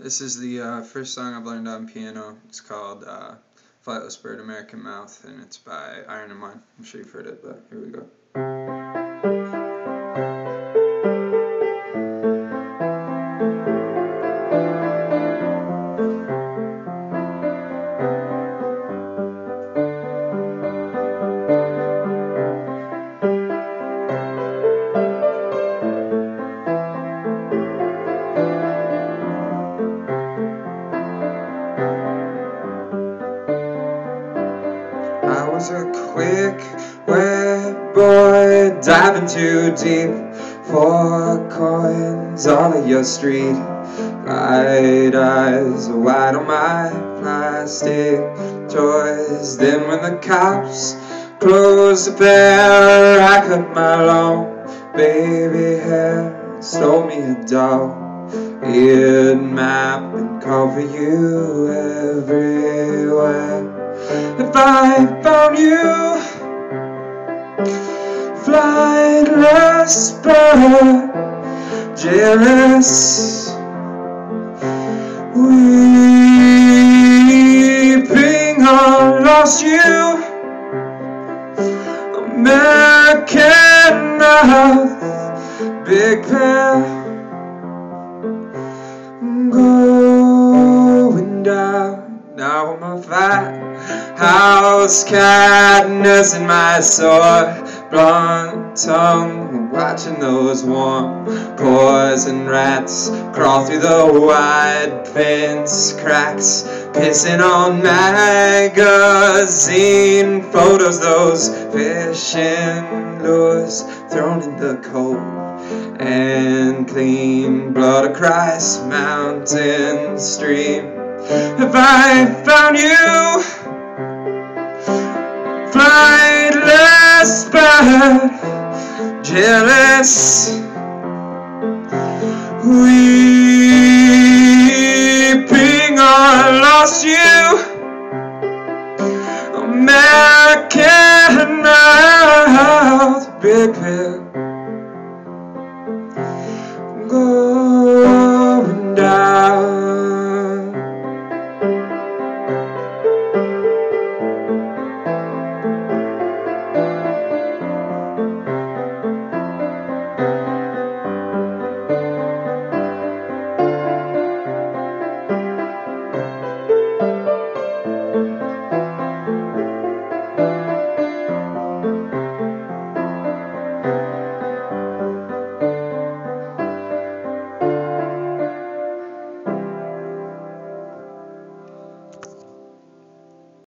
This is the first song I've learned on piano. It's called Flightless Bird, American Mouth, and it's by Iron and Mine. I'm sure you've heard it, but here we go. I was a quick, wet boy, diving too deep for coins all of your street. Light eyes wide on my plastic toys. Then when the cops closed the fair, I cut my long baby hair, stole me a doll. It'd map and cover you everywhere. If I found you, flightless bird, jealous, weeping, I lost you, American mouth, big pair, going down. Now I'm a fat house cat nursing my sore blunt tongue, watching those warm poison rats crawl through the wide fence cracks, pissing on magazine photos, those fishing lures thrown in the cold and clean blood of Christ mountain stream. If I found you, flightless bird, jealous, weeping, I lost you, American mouth, big pill.